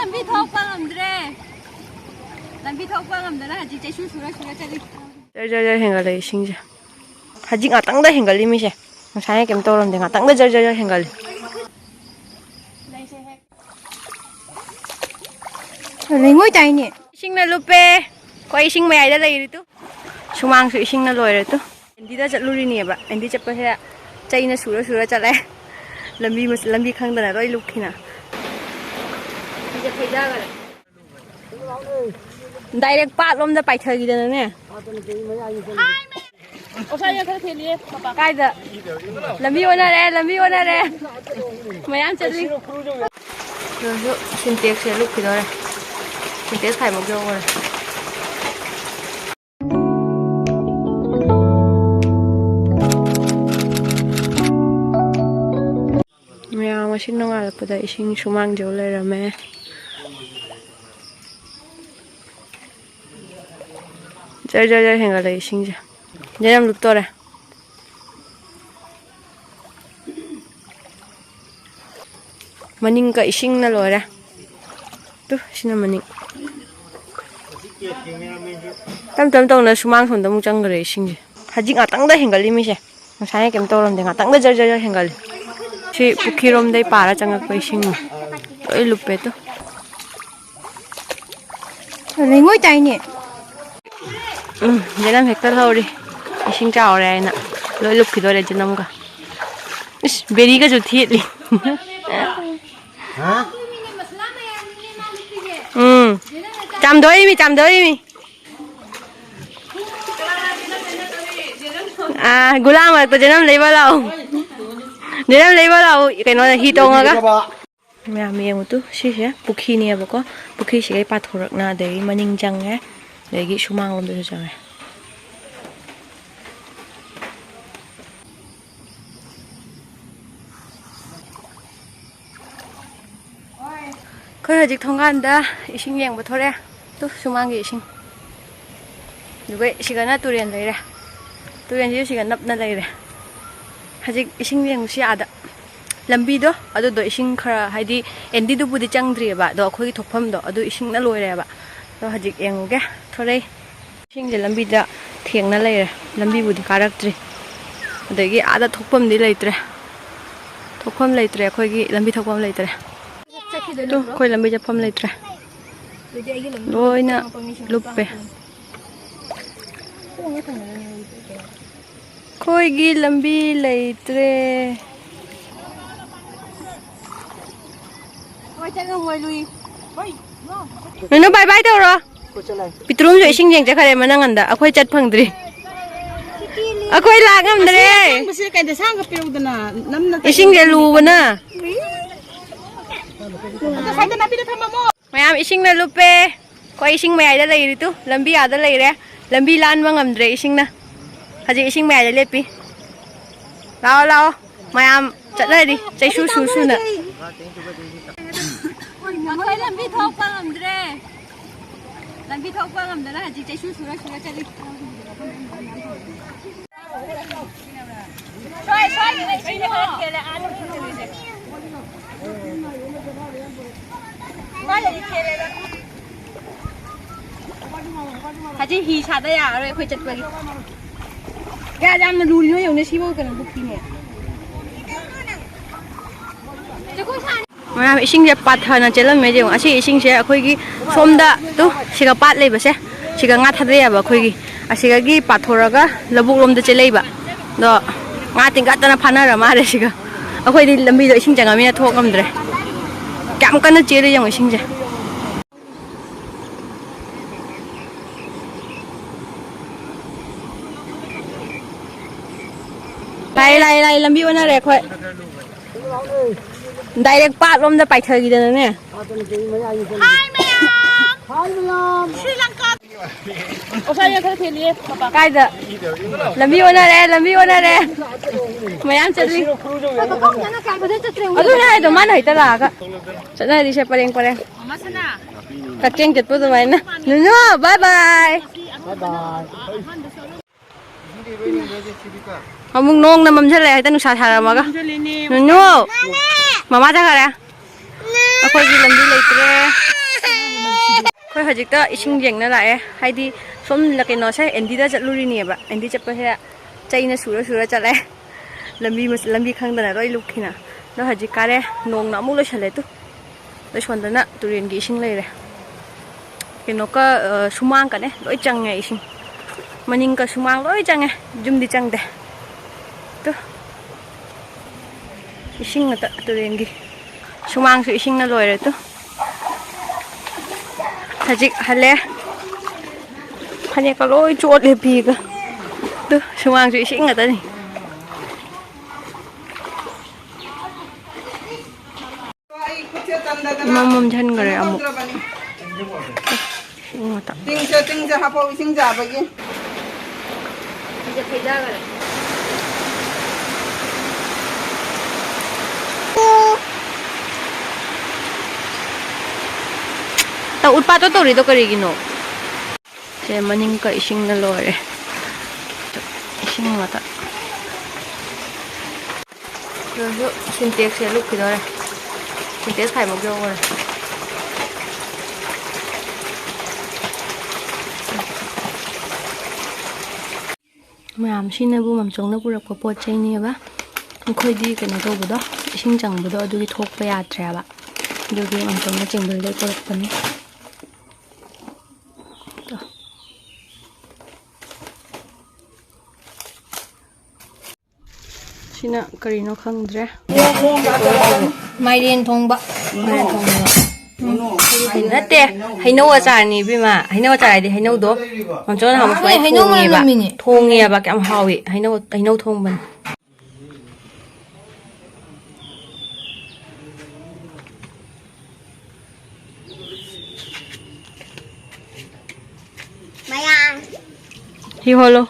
lambi thokpa ngamdre lambi thokpa ngamdana haji chaisu sura chali jar hengal ising je haji ngatang da hengal mi se saya kem torom de ngatang da jar hengal ngoi tai ni ising na lupe ko ising mai da lai tu sumang su ising na loi re tu endi da chatluri ni ba endi chappa se chaina sura chalai lambi khang da roi lukhina direct pat lom da pai thagi da ne osaya thar theli papa kai da lambi ona re mayam chali jo syntax se luk ki dore syntax khai mok jo ore mayam asin nongal pada ising sumang jo le rame jar hengal ising je jaram luk tore maning ka ising na lore tu sina maning tam tong na sumang thon da mu chang gre ising je haji ngatang da hengal mi se masai kem torom de ngatang da jar hengal si pukhirom dai para changak pa ising oi lupe to ngoi tai ni jaram hektar hauri ising cha ore na loi lup ki dore janam ka is beri ka ju thi li ha cham doi mi gulam to janam leiba lao cái nó là hi tông á mẹ miếng tu xí xí bukhi nè bố có bukhi xí cái pat thổ na để mà ninh chăng á để cái số mang luôn được rồi khơi dịch thông gan đã sinh nhàng bớt thôi đấy tu số mang cái sinh như vậy chỉ cần là turian đấy ra turian chỉ cần nấp na đây ra haji ising yang si ada lambi do adu do ising khara haidi endi du budi changdri ba do khoi thokpham do adu ising na loi re ba do haji yang ge thore ising je lambi da theng na lai re lambi budi karak tri adagi ada thokpham di leitre thokpham leitre khoi gi lambi thokpham leitre to khoi lambi japham leitre loina luppe khoi gi lambi leitre nó bye bye đâu rồi pitrum rồi sinh nheng chắc khare mà năng ăn đã khoi chặt phăng đi khoi lạc ngâm đấy sinh cái lù bên à mày am sinh là lupe khoi sinh mày đã lấy đi tu lambi à đã lấy đấy lambi lan mà ngâm đấy sinh na haji ising mẹ lên pi lao mày chặt đây đi chạy su nè làm vi thóc qua làm đây làm vi thóc qua làm đây là haji chạy su chạy đi xoay cái này kia là ăn haji hi chặt đây à rồi khơi chặt vậy cái jam nó lùi nó dùng để xí vô cái bút kia nè mà sinh ra bắt thằng nó chơi làm mấy điều, chỉ sinh ra khơi cái xôm đã, tu chỉ có bắt lấy bớt xe, chỉ có ngắt thật đấy à khơi cái, chỉ cái bắt thôi cái, là bút lom để chơi lấy bớt, đó ngắt tiếng ngắt nó phá ra mà đấy chỉ có, khơi đi làm bây giờ sinh chẳng làm gì thua cầm đấy, cảm cái nó chơi đấy dùng sinh ra. Lại làm biếng na rẻ khỏe direct pat lom da pai thagi da ne hai mày Sri Lanka osaya thar theli papa kai da làm biếng na re mayam chali adu na do man hai ta la ka chana ri se pareng mama sana ka keng jet pu da mai na no bye bye Mung nong na mam chale ta nu sa thara ma ga no mama ja kare akoi gi lambi leitre ꯍꯧꯖꯤꯛꯇ ꯏꯁꯤꯡ ꯌꯦꯡꯅ ꯂꯥꯛꯑꯦ ꯍꯥꯏꯗꯤ ꯁꯣꯝ ꯀꯩꯅꯣꯁꯦ ꯑꯦꯟꯗꯤꯗ ꯆꯠꯂꯨꯔꯤꯅꯦꯕ ꯑꯦꯟꯗꯤ ꯆꯠꯄꯁꯦ ꯆꯩꯅ ꯁꯨꯔ ꯆꯠꯂꯦ ꯂꯝꯕꯤ ꯈꯪꯗꯅ ꯂꯣꯏ ꯂꯨꯞꯈꯤꯅ ꯑꯗꯣ ꯍꯧꯖꯤꯛ ꯀꯥꯔꯦ ꯅꯣꯡꯅ ꯑꯃꯨꯛ ꯂꯣꯏꯁꯜꯂꯦ ꯇꯨ ꯂꯣꯏꯁꯣꯟꯗꯅ ꯇꯨꯔꯦꯟꯒꯤ ꯏꯁꯤꯡ ꯂꯩꯔꯦ ꯀꯩꯅꯣꯀ ꯁꯨꯃꯥꯡꯀꯅꯦ ꯂꯣꯏ ꯆꯪꯉꯦ ꯏꯁꯤꯡ ꯃꯅꯤꯡꯀ ꯁꯨꯃꯥꯡ ꯂꯣꯏ ꯆꯪꯉꯦ ꯌꯨꯝꯗꯤ ꯆꯪꯗꯦ two इसिंग ngata turengi sumang su ising na loire tu hajik hale khane ka loi chot le pi ga tu sumang su ising ngata ni mamum jhan gare amu ngata tingja hapo ising ja bagi je pheja gare ta utpa to tori to kari gino se maning ka ising na lore ising ngata yo syntax se luk kidore syntax khai mok yo gore mayam sina bu mamchong na purak ko pot chai ni ba khoi di kena to budo ising chang budo adugi thokpa yadre ba adugi mamchong na chingbal dei purak pani sina karino khangdre mairen thongba nate hainau achar ni bima hainau achar di hainau do mamchong na hamu swai thongi ba kyam hawi hainau thongban hi holo